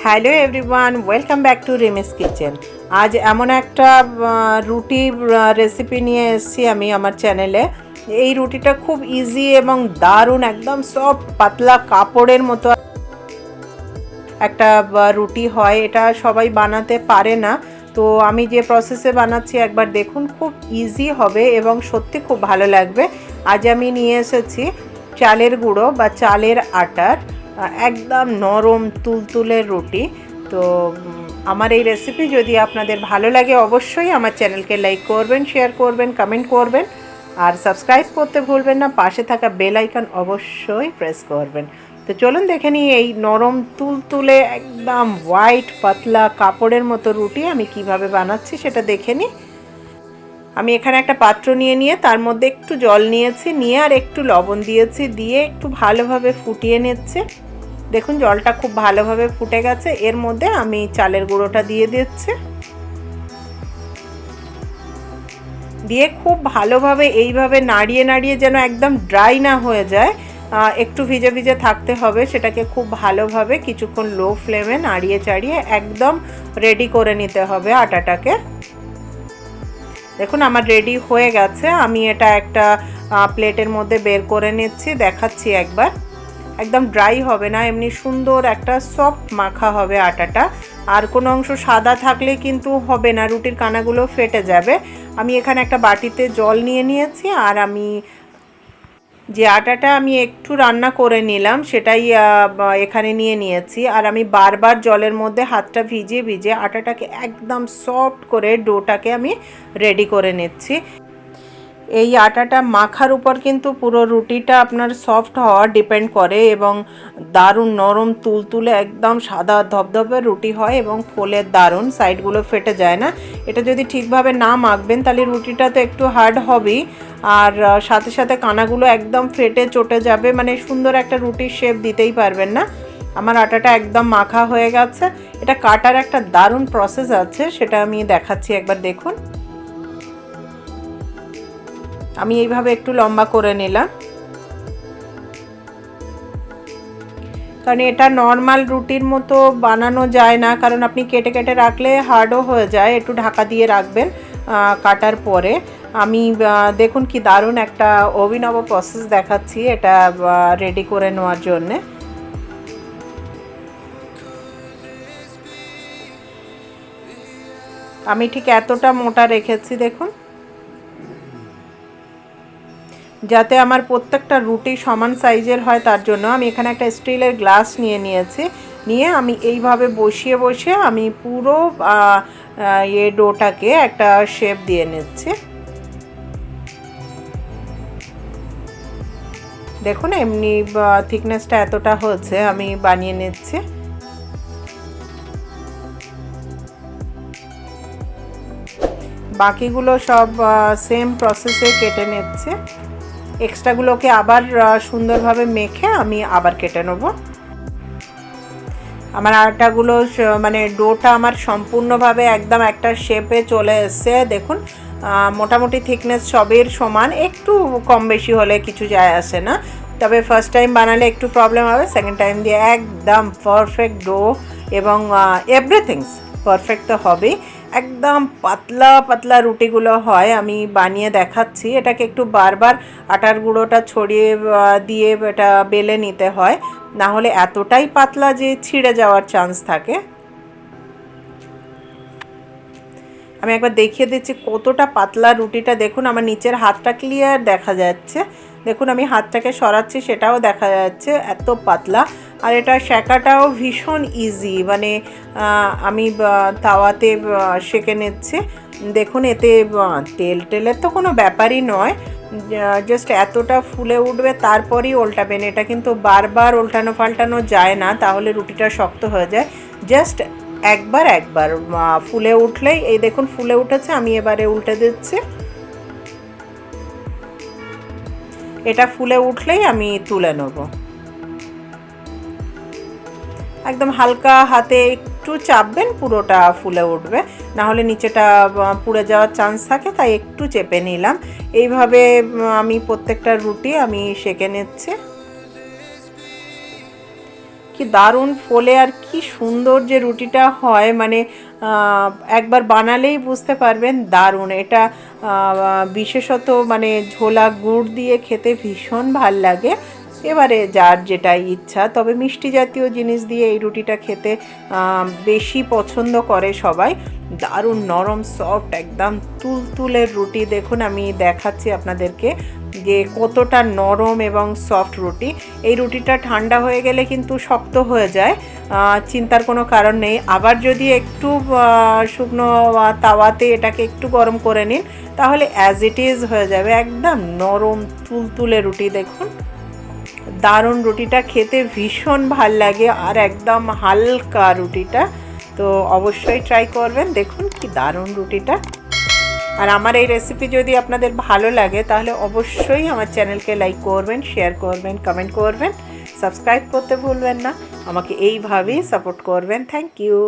Hello everyone, welcome back to রিমিস kitchen. আজ এমন একটা রুটি রেসিপি নিয়ে এসেছি আমি আমার চ্যানেলে। এই রুটিটা খুব ইজি এবং দারুণ, একদম সফট পাতলা কাপড়ের মতো একটা রুটি হয়। এটা সবাই বানাতে পারে না, তো আমি যে প্রসেসে বানাচ্ছি একবার দেখুন, খুব ইজি হবে এবং সত্যি খুব ভালো লাগবে। আজ আমি নিয়ে এসেছি চালের গুঁড়ো বা চালের আটার একদম নরম তুলতুলে রুটি। তো আমার এই রেসিপি যদি আপনাদের ভালো লাগে অবশ্যই আমার চ্যানেলকে লাইক করবেন, শেয়ার করবেন, কমেন্ট করবেন আর সাবস্ক্রাইব করতে ভুলবেন না। পাশে থাকা বেল আইকন অবশ্যই প্রেস করবেন। তো চলুন দেখে নিই এই নরম তুলতুলে একদম হোয়াইট পাতলা কাপড়ের মতো রুটি আমি কিভাবে বানাচ্ছি সেটা দেখে নিই। আমি এখানে একটা পাত্র নিয়ে তার মধ্যে একটু জল নিয়েছি, নিয়ে আর একটু লবণ দিয়েছি, দিয়ে একটু ভালোভাবে ফুটিয়ে নিচ্ছে। দেখুন জলটা খুব ভালোভাবে ফুটে গেছে। এর মধ্যে আমি চালের গুঁড়োটা দিয়ে দিচ্ছি, দিয়ে খুব ভালোভাবে এইভাবে নাড়িয়ে নাড়িয়ে যেন একদম ড্রাই না হয়ে যায়, একটু ভিজে ভিজে থাকতে হবে। সেটাকে খুব ভালোভাবে কিছুক্ষণ লো ফ্লেমে নাড়িয়ে চাড়িয়ে একদম রেডি করে নিতে হবে আটাটাকে। দেখুন আমার রেডি হয়ে গেছে। আমি এটা একটা প্লেটের মধ্যে বের করে নিচ্ছি, দেখাচ্ছি একবার। একদম ড্রাই হবে না, এমনি সুন্দর একটা সফট মাখা হবে আটাটা। আর কোনো অংশ সাদা থাকলে কিন্তু হবে না, রুটির কানাগুলো ফেটে যাবে। আমি এখানে একটা বাটিতে জল নিয়েছি, আর আমি যে আটাটা আমি একটু রান্না করে নিলাম সেটাই এখানে নিয়েছি। আর আমি বারবার জলের মধ্যে হাতটা ভিজিয়ে আটাটাকে একদম সফট করে ডোটাকে আমি রেডি করে নিচ্ছি। এই আটাটা মাখার উপর কিন্তু পুরো রুটিটা আপনার সফট হওয়া ডিপেন্ড করে, এবং দারুণ নরম তুলতুলে একদম সাদা ধবধবে রুটি হয় এবং ফোলের দারুণ, সাইডগুলো ফেটে যায় না। এটা যদি ঠিকভাবে না মাখবেন তাহলে রুটিটা তো একটু হার্ড হবেই, আর সাথে সাথে কানাগুলো একদম ফেটে চটে যাবে, মানে সুন্দর একটা রুটির শেপ দিতেই পারবেন না। আমার আটাটা একদম মাখা হয়ে গেছে। এটা কাটার একটা দারুণ প্রসেস আছে, সেটা আমি দেখাচ্ছি একবার দেখুন। আমি এইভাবে একটু লম্বা করে নিলাম, কারণ এটা নর্মাল রুটির মতো বানানো যায় না, কারণ আপনি কেটে কেটে রাখলে হার্ডও হয়ে যায়। একটু ঢাকা দিয়ে রাখবেন কাটার পরে। আমি দেখুন কি দারুণ একটা অভিনব প্রসেস দেখাচ্ছি এটা রেডি করে নেওয়ার জন্যে। আমি ঠিক এতটা মোটা রেখেছি দেখুন, যাতে আমার প্রত্যেকটা রুটি সমান সাইজের হয়। তার জন্য আমি এখানে একটা স্টিলের গ্লাস নিয়ে আমি এইভাবে বসিয়ে আমি পুরো ডোটাকে একটা শেপ দিয়ে নিচ্ছি। দেখুন এমনি থিকনেসটা এতটা হচ্ছে, আমি বানিয়ে নিচ্ছি। বাকিগুলো সব সেম প্রসেসে কেটে নিচ্ছে। এক্সট্রাগুলোকে আবার সুন্দরভাবে মেখে আমি আবার কেটে নেব। আমার আটাগুলো মানে ডোটা আমার সম্পূর্ণভাবে একদম একটা শেপে চলে এসছে। দেখুন মোটামুটি থিকনেস সবের সমান, একটু কম বেশি হলে কিছু যায় আসে না। তবে ফার্স্ট টাইম বানালে একটু প্রবলেম হবে, সেকেন্ড টাইম দিয়ে একদম পারফেক্ট ডো এবং এভরিথিংস পারফেক্ট তো হবেই। একদম পাতলা পাতলা রুটিগুলো হয়। আমি বানিয়ে দেখাচ্ছি। এটাকে একটু বারবার আটার গুঁড়োটা ছড়িয়ে দিয়ে এটা বেলে নিতে হয়, না হলে এতটাই পাতলা যে ছিঁড়ে যাওয়ার চান্স থাকে। আমি একবার দেখিয়ে দিচ্ছি কতটা পাতলা রুটিটা। দেখুন আমার নিচের হাতটা ক্লিয়ার দেখা যাচ্ছে। দেখুন আমি হাতটাকে সরাচ্ছি, সেটাও দেখা যাচ্ছে এত পাতলা। আর এটা সেঁকাটাও ভীষণ ইজি, মানে আমি তাওয়াতে সেঁকে নিচ্ছি। দেখুন এতে তেলের তো কোনো ব্যাপারই নয়, জাস্ট এতটা ফুলে উঠবে তারপরই উল্টাবেন। এটা কিন্তু বারবার উল্টানো পাল্টানো যায় না, তাহলে রুটিটা শক্ত হয়ে যায়। জাস্ট একবার ফুলে উঠলেই, এই দেখুন ফুলে উঠেছে। আমি এবারে উল্টে দিচ্ছি। এটা ফুলে উঠলেই আমি তুলে নেব। একদম হালকা হাতে একটু চাপবেন, পুরোটা ফুলে উঠবে, না হলে নিচেটা পুড়ে যাওয়ার চান্স থাকে, তাই একটু চেপে নিলাম। এইভাবে আমি প্রত্যেকটা রুটি আমি সেঁকে নিচ্ছি। কি দারুণ ফোলে আর কি সুন্দর যে রুটিটা হয়, মানে একবার বানালেই বুঝতে পারবেন দারুণ। এটা বিশেষত মানে ঝোলা গুড় দিয়ে খেতে ভীষণ ভাল লাগে। এবারে যার যেটা ইচ্ছা, তবে মিষ্টি জাতীয় জিনিস দিয়ে এই রুটিটা খেতে বেশি পছন্দ করে সবাই। দারুণ নরম সফট একদম তুলতুলের রুটি। দেখুন আমি দেখাচ্ছি আপনাদেরকে যে কতটা নরম এবং সফট রুটি। এই রুটিটা ঠান্ডা হয়ে গেলে কিন্তু শক্ত হয়ে যায়, চিন্তার কোনো কারণ নেই। আবার যদি একটু শুকনো তাওয়াতে এটাকে একটু গরম করে নিন, তাহলে অ্যাজ ইট ইজ হয়ে যাবে একদম নরম তুলতুলে রুটি। দেখুন দারুণ, রুটিটা খেতে ভীষণ ভাল লাগে আর একদম হালকা রুটিটা। তো অবশ্যই ট্রাই করবেন। দেখুন কি দারুণ রুটিটা। আর আমার এই রেসিপি যদি আপনাদের ভালো লাগে তাহলে অবশ্যই আমার চ্যানেলকে লাইক করবেন, শেয়ার করবেন, কমেন্ট করবেন, সাবস্ক্রাইব করতে ভুলবেন না। আমাকে এইভাবেই সাপোর্ট করবেন। Thank you.